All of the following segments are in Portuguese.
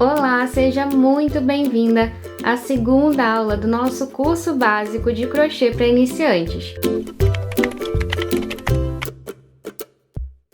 Olá, seja muito bem-vinda à segunda aula do nosso curso básico de crochê para iniciantes.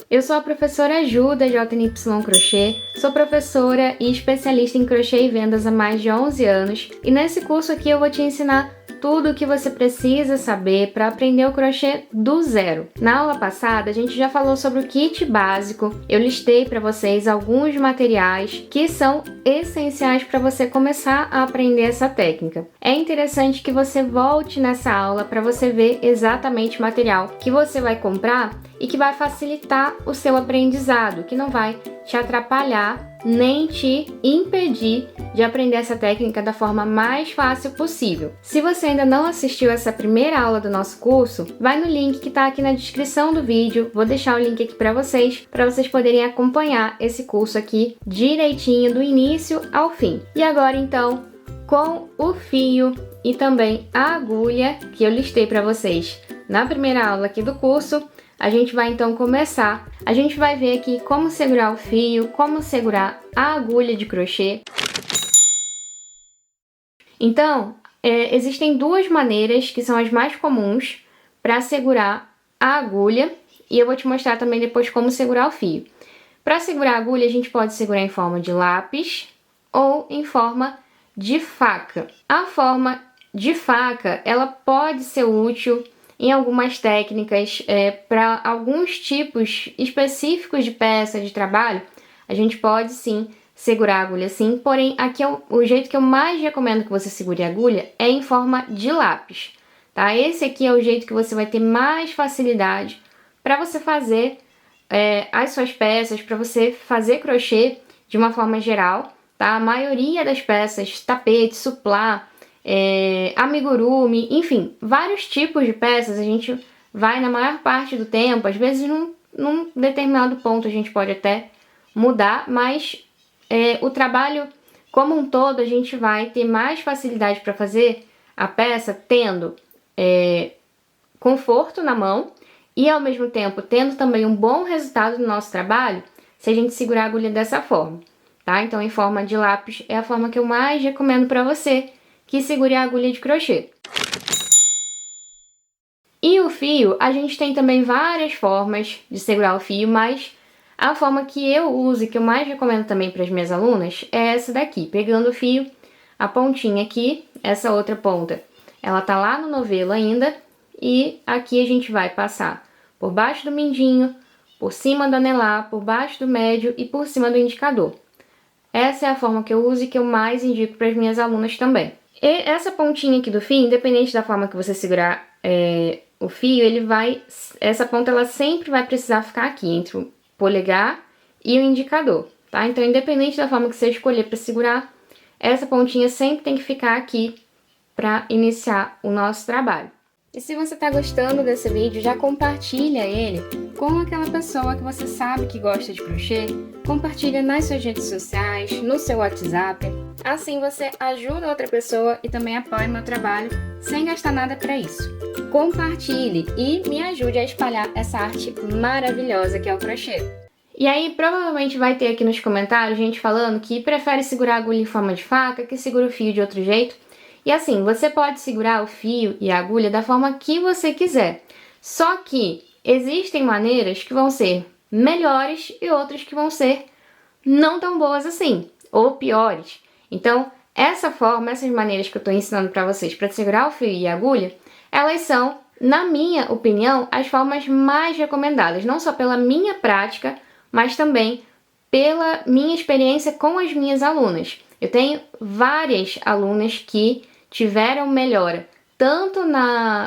Eu sou a professora Ju da JNY Crochê, sou professora e especialista em crochê e vendas há mais de 11 anos e nesse curso aqui eu vou te ensinar tudo o que você precisa saber para aprender o crochê do zero. Na aula passada a gente já falou sobre o kit básico, eu listei para vocês alguns materiais que são essenciais para você começar a aprender essa técnica. É interessante que você volte nessa aula para você ver exatamente o material que você vai comprar e que vai facilitar o seu aprendizado, que não vai te atrapalhar nem te impedir de aprender essa técnica da forma mais fácil possível. Se você ainda não assistiu essa primeira aula do nosso curso, vai no link que está aqui na descrição do vídeo, vou deixar o link aqui para vocês poderem acompanhar esse curso aqui direitinho do início ao fim. E agora então, com o fio e também a agulha que eu listei para vocês na primeira aula aqui do curso, a gente vai então começar. A gente vai ver aqui como segurar o fio, como segurar a agulha de crochê. Então, existem duas maneiras que são as mais comuns para segurar a agulha e eu vou te mostrar também depois como segurar o fio. Para segurar a agulha, a gente pode segurar em forma de lápis ou em forma de faca. A forma de faca, ela pode ser útil em algumas técnicas, para alguns tipos específicos de peça de trabalho, a gente pode sim segurar a agulha assim, porém aqui o jeito que eu mais recomendo que você segure a agulha é em forma de lápis, tá? Esse aqui é o jeito que você vai ter mais facilidade para você fazer as suas peças, para você fazer crochê de uma forma geral, tá? A maioria das peças, tapete, suplá, amigurumi, enfim, vários tipos de peças a gente vai na maior parte do tempo, às vezes num determinado ponto a gente pode até mudar, mas o trabalho como um todo a gente vai ter mais facilidade para fazer a peça tendo conforto na mão e ao mesmo tempo tendo também um bom resultado no nosso trabalho se a gente segurar a agulha dessa forma, tá? Então em forma de lápis é a forma que eu mais recomendo para você que segure a agulha de crochê. E o fio, a gente tem também várias formas de segurar o fio, mas a forma que eu uso e que eu mais recomendo também para as minhas alunas é essa daqui, pegando o fio, a pontinha aqui, essa outra ponta, ela tá lá no novelo ainda, e aqui a gente vai passar por baixo do mindinho, por cima do anelar, por baixo do médio e por cima do indicador. Essa é a forma que eu uso e que eu mais indico para as minhas alunas também. E essa pontinha aqui do fio, independente da forma que você segurar o fio, essa ponta ela sempre vai precisar ficar aqui, entre o polegar e o indicador, tá? Então, independente da forma que você escolher para segurar, essa pontinha sempre tem que ficar aqui para iniciar o nosso trabalho. E se você está gostando desse vídeo, já compartilha ele com aquela pessoa que você sabe que gosta de crochê, compartilha nas suas redes sociais, no seu WhatsApp. Assim você ajuda outra pessoa e também apoia meu trabalho sem gastar nada para isso. Compartilhe e me ajude a espalhar essa arte maravilhosa que é o crochê. E aí provavelmente vai ter aqui nos comentários gente falando que prefere segurar a agulha em forma de faca, que segura o fio de outro jeito. E assim, você pode segurar o fio e a agulha da forma que você quiser. Só que existem maneiras que vão ser melhores e outras que vão ser não tão boas assim, ou piores. Então, essas maneiras que eu estou ensinando para vocês para segurar o fio e a agulha, elas são, na minha opinião, as formas mais recomendadas. Não só pela minha prática, mas também pela minha experiência com as minhas alunas. Eu tenho várias alunas que tiveram melhora, tanto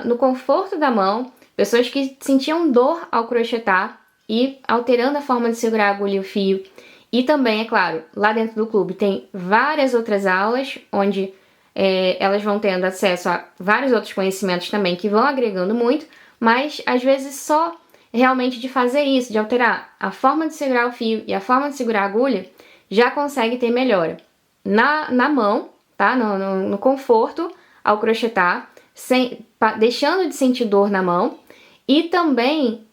no conforto da mão, pessoas que sentiam dor ao crochetar e alterando a forma de segurar a agulha e o fio. E também, é claro, lá dentro do clube tem várias outras aulas, onde elas vão tendo acesso a vários outros conhecimentos também que vão agregando muito, mas às vezes só realmente de fazer isso, de alterar a forma de segurar o fio e a forma de segurar a agulha, já consegue ter melhora na mão, tá? No conforto ao crochetar, deixando de sentir dor na mão, e também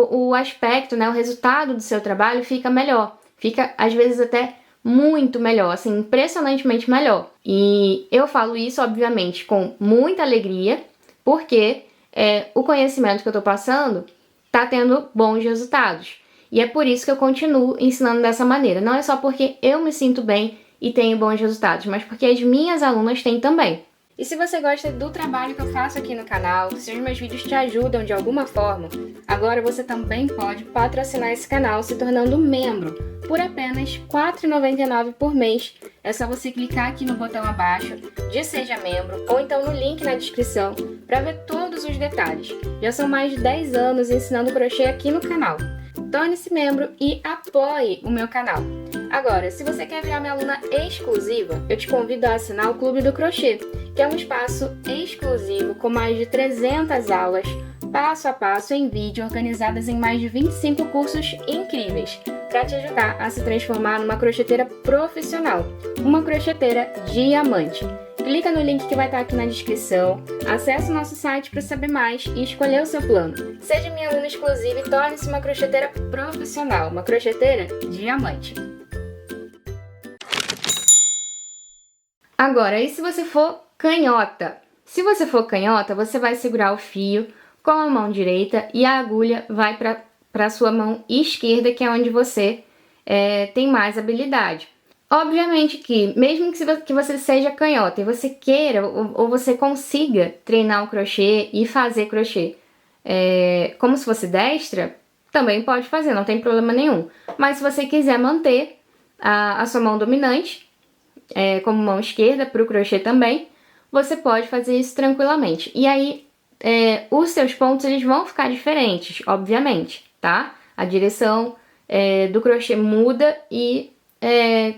o aspecto, né, o resultado do seu trabalho fica melhor, fica às vezes até muito melhor, assim, impressionantemente melhor. E eu falo isso, obviamente, com muita alegria, porque o conhecimento que eu tô passando tá tendo bons resultados. E é por isso que eu continuo ensinando dessa maneira. Não é só porque eu me sinto bem e tenho bons resultados, mas porque as minhas alunas têm também. E se você gosta do trabalho que eu faço aqui no canal, se os meus vídeos te ajudam de alguma forma, agora você também pode patrocinar esse canal se tornando membro por apenas R$ 4,99 por mês. É só você clicar aqui no botão abaixo de Seja Membro ou então no link na descrição para ver todos os detalhes. Já são mais de 10 anos ensinando crochê aqui no canal. Torne-se membro e apoie o meu canal. Agora, se você quer virar minha aluna exclusiva, eu te convido a assinar o Clube do Crochê, que é um espaço exclusivo com mais de 300 aulas, passo a passo em vídeo, organizadas em mais de 25 cursos incríveis, para te ajudar a se transformar numa crocheteira profissional, uma crocheteira diamante. Clica no link que vai estar aqui na descrição, acesse o nosso site para saber mais e escolher o seu plano. Seja minha aluna exclusiva e torne-se uma crocheteira profissional, uma crocheteira diamante. Agora, e se você for canhota? Se você for canhota, você vai segurar o fio com a mão direita e a agulha vai para a sua mão esquerda, que é onde você tem mais habilidade. Obviamente que, mesmo que você seja canhota e você queira ou você consiga treinar o crochê e fazer crochê como se fosse destra, também pode fazer, não tem problema nenhum. Mas se você quiser manter a sua mão dominante, como mão esquerda, para o crochê também, você pode fazer isso tranquilamente. E aí, os seus pontos eles vão ficar diferentes, obviamente, tá? A direção do crochê muda e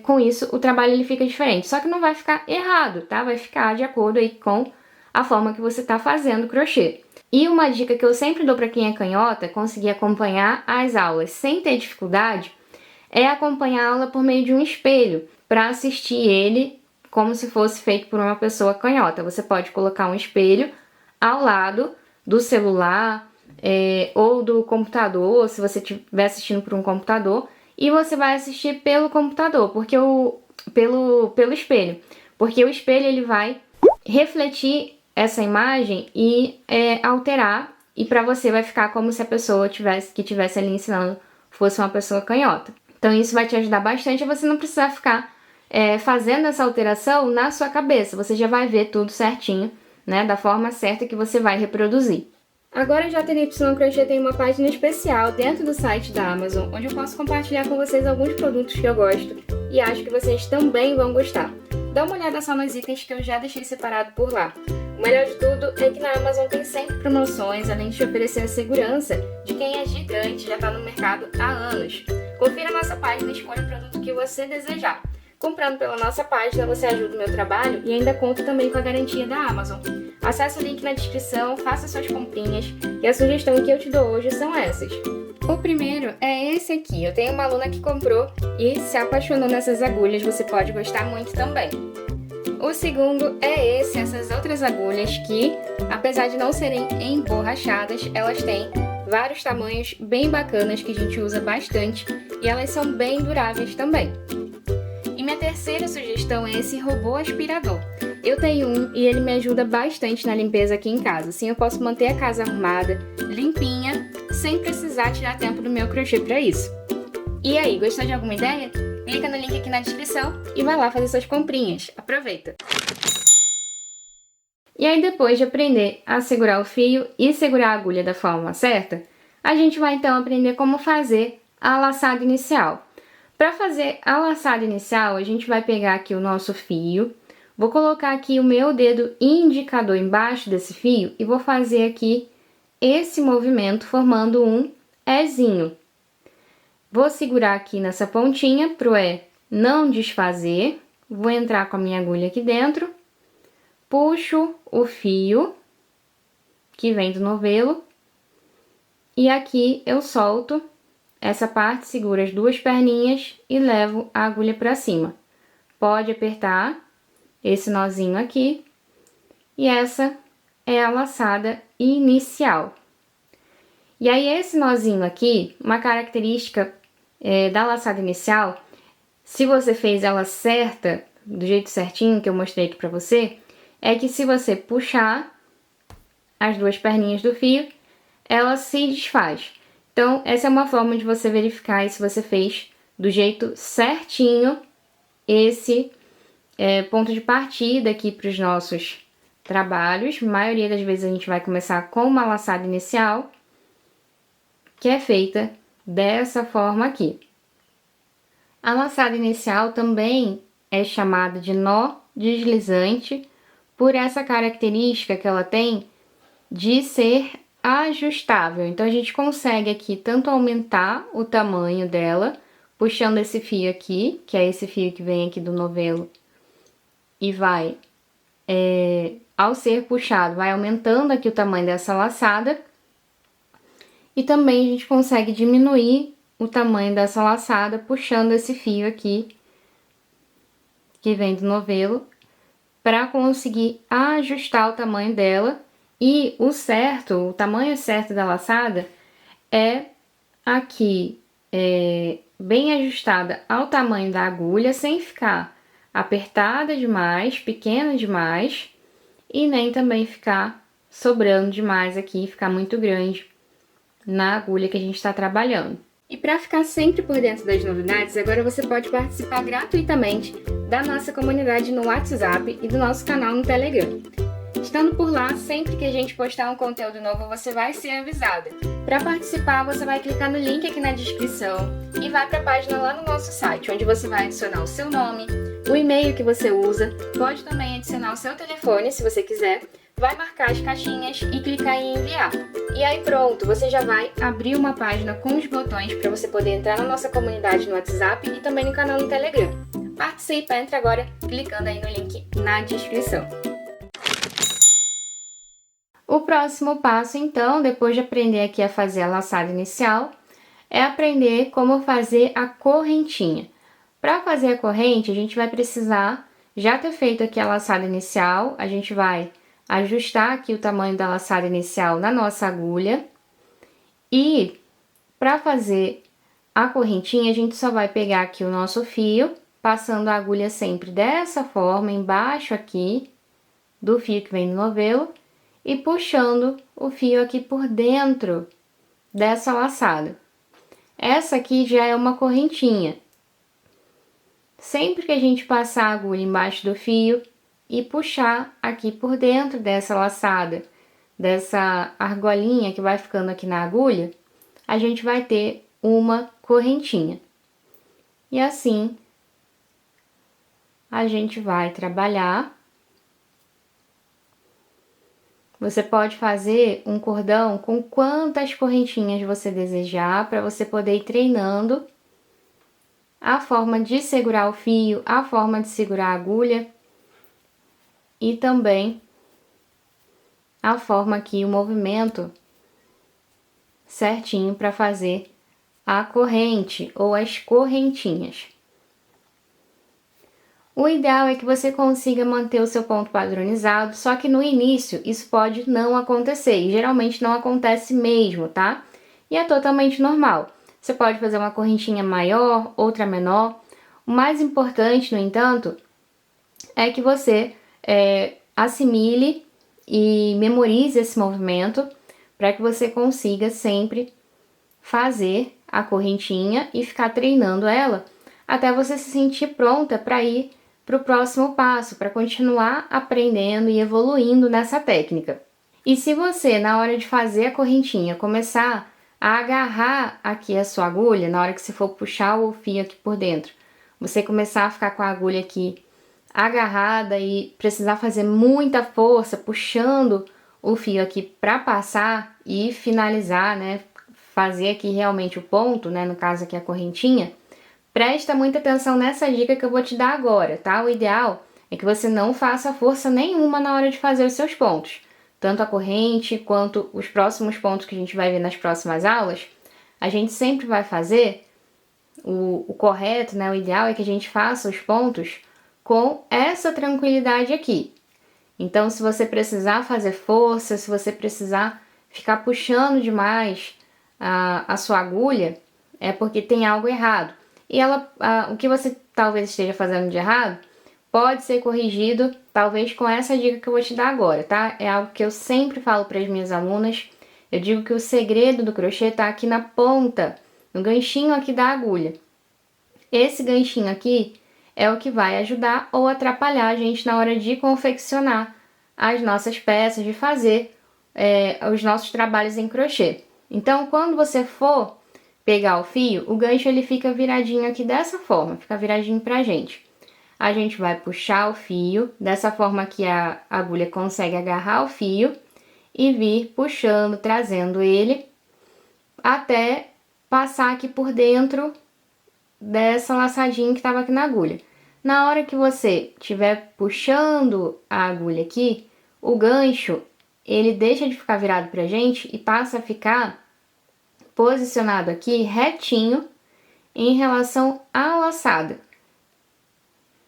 com isso o trabalho ele fica diferente. Só que não vai ficar errado, tá? Vai ficar de acordo aí com a forma que você tá fazendo o crochê. E uma dica que eu sempre dou para quem é canhota, conseguir acompanhar as aulas sem ter dificuldade, é acompanhar a aula por meio de um espelho, para assistir ele como se fosse feito por uma pessoa canhota. Você pode colocar um espelho ao lado do celular ou do computador, se você estiver assistindo por um computador, e você vai assistir pelo computador, porque pelo espelho, porque o espelho ele vai refletir essa imagem e alterar, e para você vai ficar como se a pessoa que estivesse ali ensinando fosse uma pessoa canhota. Então isso vai te ajudar bastante a você não precisar ficar fazendo essa alteração na sua cabeça. Você já vai ver tudo certinho, né, da forma certa que você vai reproduzir. Agora a JNY Crochê tem uma página especial dentro do site da Amazon, onde eu posso compartilhar com vocês alguns produtos que eu gosto e acho que vocês também vão gostar. Dá uma olhada só nos itens que eu já deixei separado por lá. O melhor de tudo é que na Amazon tem sempre promoções, além de te oferecer a segurança de quem é gigante e já está no mercado há anos. Confira a nossa página e escolha o produto que você desejar. Comprando pela nossa página, você ajuda o meu trabalho e ainda conta também com a garantia da Amazon. Acesse o link na descrição, faça suas comprinhas e a sugestão que eu te dou hoje são essas. O primeiro é esse aqui. Eu tenho uma aluna que comprou e se apaixonou nessas agulhas, você pode gostar muito também. O segundo é essas outras agulhas que, apesar de não serem emborrachadas, elas têm vários tamanhos bem bacanas que a gente usa bastante e elas são bem duráveis também. E minha terceira sugestão é esse robô aspirador. Eu tenho um e ele me ajuda bastante na limpeza aqui em casa. Assim eu posso manter a casa arrumada, limpinha, sem precisar tirar tempo do meu crochê para isso. E aí, gostou de alguma ideia? Clica no link aqui na descrição e vai lá fazer suas comprinhas. Aproveita! E aí, depois de aprender a segurar o fio e segurar a agulha da forma certa, a gente vai então aprender como fazer a laçada inicial. Para fazer a laçada inicial, a gente vai pegar aqui o nosso fio, vou colocar aqui o meu dedo indicador embaixo desse fio e vou fazer aqui esse movimento formando um Ezinho. Vou segurar aqui nessa pontinha pro não desfazer, vou entrar com a minha agulha aqui dentro, puxo o fio que vem do novelo e aqui eu solto essa parte, seguro as duas perninhas e levo a agulha para cima. Pode apertar esse nozinho aqui e essa é a laçada inicial. E aí esse nozinho aqui, uma característica da laçada inicial se você fez ela certa, do jeito certinho que eu mostrei aqui pra você, é que se você puxar as duas perninhas do fio, ela se desfaz. Então, essa é uma forma de você verificar se você fez do jeito certinho esse ponto de partida aqui para os nossos trabalhos. A maioria das vezes a gente vai começar com uma laçada inicial, que é feita dessa forma aqui. A laçada inicial também é chamada de nó deslizante, por essa característica que ela tem de ser ajustável. Então, a gente consegue aqui tanto aumentar o tamanho dela, puxando esse fio aqui, que é esse fio que vem aqui do novelo, e vai, ao ser puxado, vai aumentando aqui o tamanho dessa laçada. E também a gente consegue diminuir o tamanho dessa laçada, puxando esse fio aqui, que vem do novelo, para conseguir ajustar o tamanho dela. E o tamanho certo da laçada é aqui, bem ajustada ao tamanho da agulha, sem ficar apertada demais, pequena demais, e nem também ficar sobrando demais aqui, ficar muito grande na agulha que a gente está trabalhando. E para ficar sempre por dentro das novidades, agora você pode participar gratuitamente da nossa comunidade no WhatsApp e do nosso canal no Telegram. Estando por lá, sempre que a gente postar um conteúdo novo, você vai ser avisada. Para participar, você vai clicar no link aqui na descrição e vai para a página lá no nosso site, onde você vai adicionar o seu nome, o e-mail que você usa, pode também adicionar o seu telefone, se você quiser, vai marcar as caixinhas e clicar em enviar. E aí pronto, você já vai abrir uma página com os botões para você poder entrar na nossa comunidade no WhatsApp e também no canal no Telegram. Participa, entra agora clicando aí no link na descrição. O próximo passo, então, depois de aprender aqui a fazer a laçada inicial, é aprender como fazer a correntinha. Para fazer a corrente, a gente vai precisar já ter feito aqui a laçada inicial, a gente vai ajustar aqui o tamanho da laçada inicial na nossa agulha. E para fazer a correntinha, a gente só vai pegar aqui o nosso fio, passando a agulha sempre dessa forma, embaixo aqui do fio que vem no novelo, e puxando o fio aqui por dentro dessa laçada. Essa aqui já é uma correntinha. Sempre que a gente passar a agulha embaixo do fio e puxar aqui por dentro dessa laçada, dessa argolinha que vai ficando aqui na agulha, a gente vai ter uma correntinha. E assim, a gente vai trabalhar. Você pode fazer um cordão com quantas correntinhas você desejar, para você poder ir treinando a forma de segurar o fio, a forma de segurar a agulha e também a forma aqui, o movimento certinho para fazer a corrente ou as correntinhas. O ideal é que você consiga manter o seu ponto padronizado, só que no início isso pode não acontecer, e geralmente não acontece mesmo, tá? E é totalmente normal. Você pode fazer uma correntinha maior, outra menor. O mais importante, no entanto, é que você assimile e memorize esse movimento para que você consiga sempre fazer a correntinha e ficar treinando ela até você se sentir pronta para ir para o próximo passo, para continuar aprendendo e evoluindo nessa técnica. E se você, na hora de fazer a correntinha, começar a agarrar aqui a sua agulha, na hora que você for puxar o fio aqui por dentro, você começar a ficar com a agulha aqui agarrada e precisar fazer muita força, puxando o fio aqui para passar e finalizar, né, fazer aqui realmente o ponto, né, no caso aqui a correntinha, presta muita atenção nessa dica que eu vou te dar agora, tá? O ideal é que você não faça força nenhuma na hora de fazer os seus pontos. Tanto a corrente quanto os próximos pontos que a gente vai ver nas próximas aulas, a gente sempre vai fazer o correto, né? O ideal é que a gente faça os pontos com essa tranquilidade aqui. Então, se você precisar fazer força, se você precisar ficar puxando demais a sua agulha, é porque tem algo errado. e o que você talvez esteja fazendo de errado pode ser corrigido, talvez com essa dica que eu vou te dar agora, tá? É algo que eu sempre falo para as minhas alunas. Eu digo que o segredo do crochê tá aqui na ponta, no ganchinho aqui da agulha. Esse ganchinho aqui é o que vai ajudar ou atrapalhar a gente na hora de confeccionar as nossas peças, de fazer os nossos trabalhos em crochê. Então, quando você for pegar o fio, o gancho ele fica viradinho aqui dessa forma, fica viradinho pra gente. A gente vai puxar o fio, dessa forma que a agulha consegue agarrar o fio e vir puxando, trazendo ele até passar aqui por dentro dessa laçadinha que estava aqui na agulha. Na hora que você estiver puxando a agulha aqui, o gancho, ele deixa de ficar virado pra gente e passa a ficar posicionado aqui retinho em relação à laçada.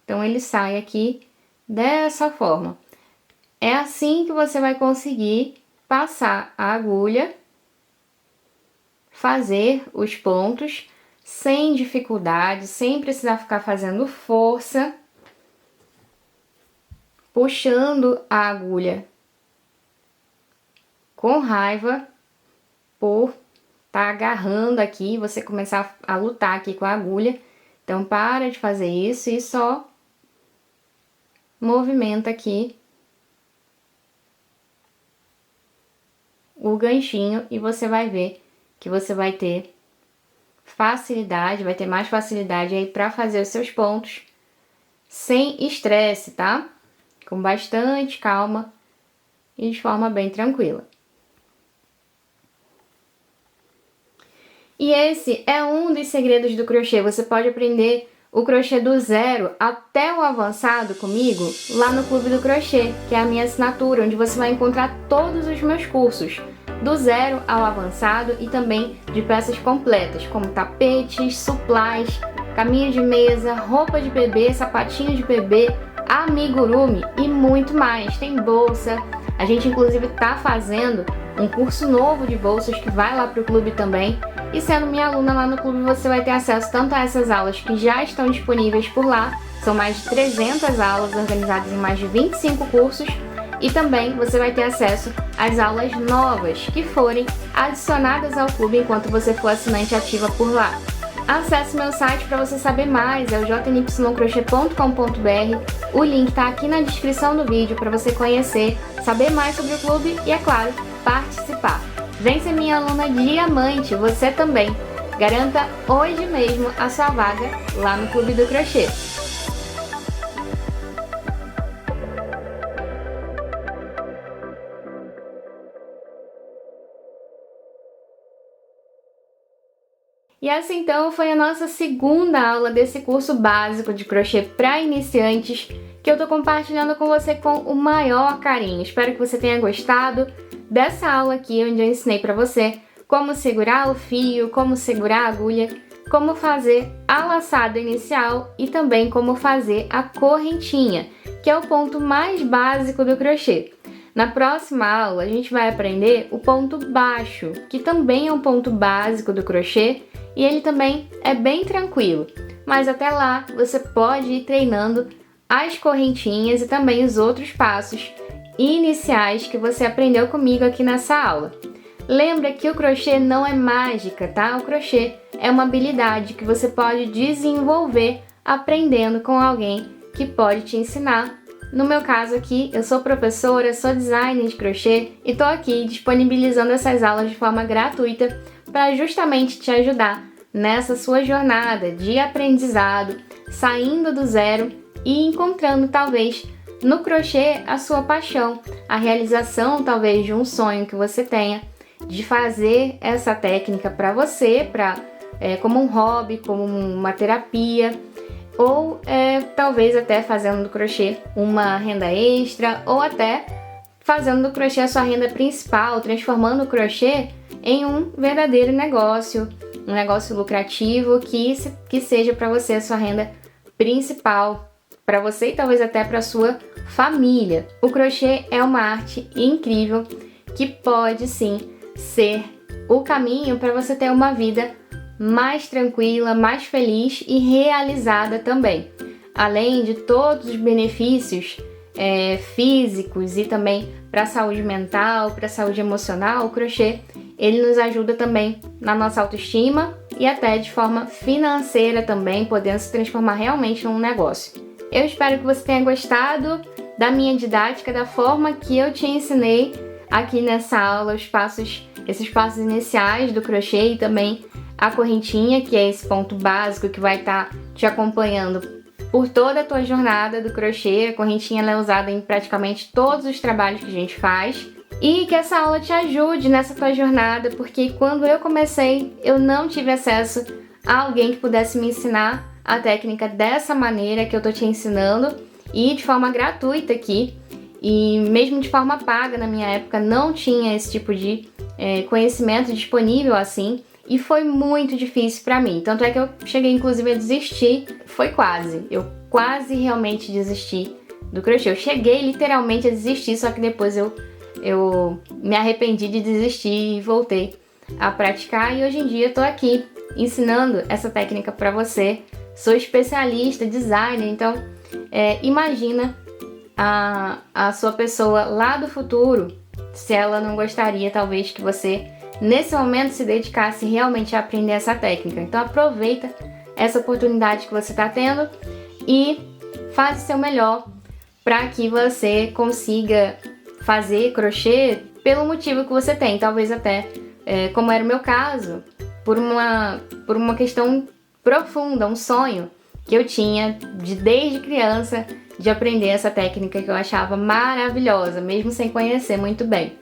Então, ele sai aqui dessa forma. É assim que você vai conseguir passar a agulha, fazer os pontos sem dificuldade, sem precisar ficar fazendo força, puxando a agulha com raiva por estar agarrando aqui, você começar a lutar aqui com a agulha. Então, para de fazer isso e só movimenta aqui o ganchinho e você vai ver que você vai ter facilidade, vai ter mais facilidade aí para fazer os seus pontos sem estresse, tá? Com bastante calma e de forma bem tranquila. E esse é um dos segredos do crochê. Você pode aprender o crochê do zero até o avançado comigo lá no Clube do Crochê, que é a minha assinatura, onde você vai encontrar todos os meus cursos, do zero ao avançado e também de peças completas, como tapetes, supplies, caminho de mesa, roupa de bebê, sapatinho de bebê, amigurumi e muito mais. Tem bolsa, a gente inclusive tá fazendo um curso novo de bolsas que vai lá pro clube também. E sendo minha aluna lá no clube, você vai ter acesso tanto a essas aulas que já estão disponíveis por lá, são mais de 300 aulas organizadas em mais de 25 cursos, e também você vai ter acesso às aulas novas que forem adicionadas ao clube enquanto você for assinante ativa por lá. Acesse meu site para você saber mais, é o jnycrochet.com.br. O link está aqui na descrição do vídeo para você conhecer, saber mais sobre o clube e, é claro, participar. Vem ser minha aluna diamante, você também. Garanta hoje mesmo a sua vaga lá no Clube do Crochê. E essa então foi a nossa segunda aula desse curso básico de crochê para iniciantes, que eu tô compartilhando com você com o maior carinho. Espero que você tenha gostado dessa aula aqui, onde eu ensinei para você como segurar o fio, como segurar a agulha, como fazer a laçada inicial e também como fazer a correntinha, que é o ponto mais básico do crochê. Na próxima aula, a gente vai aprender o ponto baixo, que também é um ponto básico do crochê, e ele também é bem tranquilo. Mas até lá, você pode ir treinando as correntinhas e também os outros passos iniciais que você aprendeu comigo aqui nessa aula. Lembra que o crochê não é mágica, tá? O crochê é uma habilidade que você pode desenvolver aprendendo com alguém que pode te ensinar. No meu caso aqui, eu sou professora, sou designer de crochê e tô aqui disponibilizando essas aulas de forma gratuita para justamente te ajudar nessa sua jornada de aprendizado, saindo do zero e encontrando talvez no crochê a sua paixão, a realização talvez de um sonho que você tenha, de fazer essa técnica para você, como um hobby, como uma terapia, ou talvez até fazendo do crochê uma renda extra, ou até fazendo do crochê a sua renda principal, transformando o crochê em um verdadeiro negócio, um negócio lucrativo que seja para você a sua renda principal, para você e talvez até para sua família. O crochê é uma arte incrível que pode sim ser o caminho para você ter uma vida mais tranquila, mais feliz e realizada também. Além de todos os benefícios físicos e também para a saúde mental, para a saúde emocional, o crochê ele nos ajuda também na nossa autoestima e até de forma financeira também, podendo se transformar realmente num negócio. Eu espero que você tenha gostado da minha didática, da forma que eu te ensinei aqui nessa aula, esses passos iniciais do crochê e também a correntinha, que é esse ponto básico que vai estar te acompanhando por toda a tua jornada do crochê. A correntinha ela é usada em praticamente todos os trabalhos que a gente faz. E que essa aula te ajude nessa tua jornada, porque quando eu comecei, eu não tive acesso a alguém que pudesse me ensinar a técnica dessa maneira que eu tô te ensinando e de forma gratuita aqui. E mesmo de forma paga, na minha época, não tinha esse tipo de conhecimento disponível assim. E foi muito difícil pra mim. Tanto é que eu cheguei inclusive a desistir. Eu quase realmente desisti do crochê. Eu cheguei literalmente a desistir, só que depois eu me arrependi de desistir e voltei a praticar. E hoje em dia eu tô aqui ensinando essa técnica pra você. Sou especialista, designer, então imagina a sua pessoa lá do futuro, se ela não gostaria talvez que você nesse momento se dedicasse realmente a aprender essa técnica. Então aproveita essa oportunidade que você está tendo e faz o seu melhor para que você consiga fazer crochê pelo motivo que você tem. Talvez até, como era o meu caso, por uma questão profunda, um sonho que eu tinha desde criança de aprender essa técnica que eu achava maravilhosa, mesmo sem conhecer muito bem.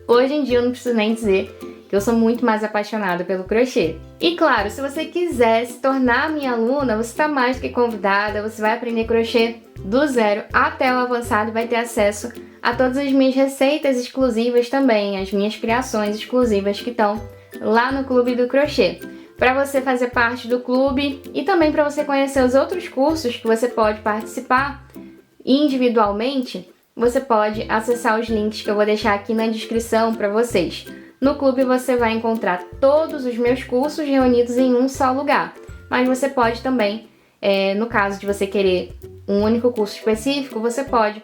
Hoje em dia eu não preciso nem dizer que eu sou muito mais apaixonada pelo crochê. E claro, se você quiser se tornar minha aluna, você está mais do que convidada, você vai aprender crochê do zero até o avançado e vai ter acesso a todas as minhas receitas exclusivas também, as minhas criações exclusivas que estão lá no Clube do Crochê. Para você fazer parte do clube e também para você conhecer os outros cursos que você pode participar individualmente, você pode acessar os links que eu vou deixar aqui na descrição para vocês. No clube você vai encontrar todos os meus cursos reunidos em um só lugar, mas você pode também, no caso de você querer um único curso específico, você pode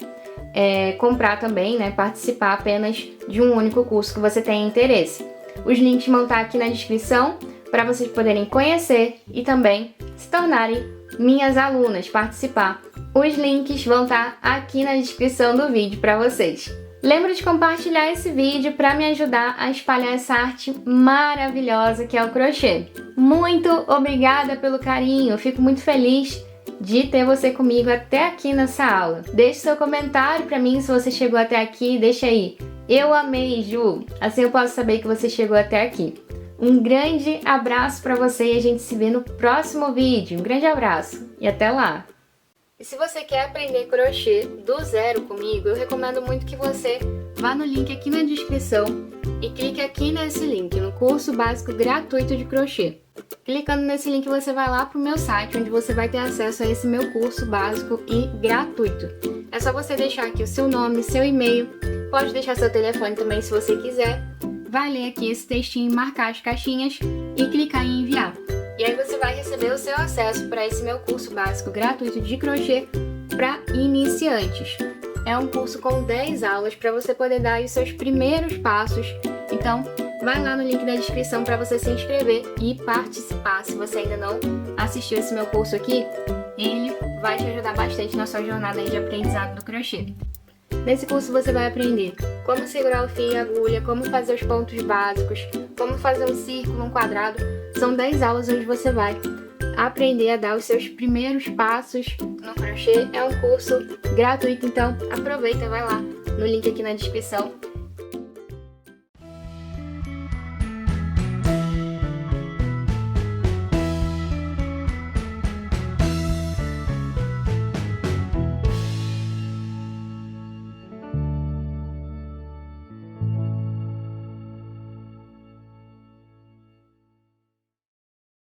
comprar também, participar apenas de um único curso que você tenha interesse. Os links vão estar aqui na descrição para vocês poderem conhecer e também se tornarem minhas alunas, participar. Os links vão estar aqui na descrição do vídeo para vocês. Lembra de compartilhar esse vídeo para me ajudar a espalhar essa arte maravilhosa que é o crochê. Muito obrigada pelo carinho, eu fico muito feliz de ter você comigo até aqui nessa aula. Deixe seu comentário para mim se você chegou até aqui, deixa aí. Eu amei, Ju! Assim eu posso saber que você chegou até aqui. Um grande abraço para você e a gente se vê no próximo vídeo. Um grande abraço e até lá! E se você quer aprender crochê do zero comigo, eu recomendo muito que você vá no link aqui na descrição e clique aqui nesse link, no curso básico gratuito de crochê. Clicando nesse link você vai lá para o meu site, onde você vai ter acesso a esse meu curso básico e gratuito. É só você deixar aqui o seu nome, seu e-mail, pode deixar seu telefone também se você quiser. Vai ler aqui esse textinho, marcar as caixinhas e clicar em enviar. E aí você vai receber o seu acesso para esse meu curso básico gratuito de crochê para iniciantes. É um curso com 10 aulas para você poder dar os seus primeiros passos. Então, vai lá no link da descrição para você se inscrever e participar. Se você ainda não assistiu esse meu curso aqui, ele vai te ajudar bastante na sua jornada de aprendizado do crochê. Nesse curso você vai aprender como segurar o fio e a agulha, como fazer os pontos básicos, como fazer um círculo, um quadrado. São 10 aulas onde você vai aprender a dar os seus primeiros passos no crochê. É um curso gratuito, então aproveita, vai lá no link aqui na descrição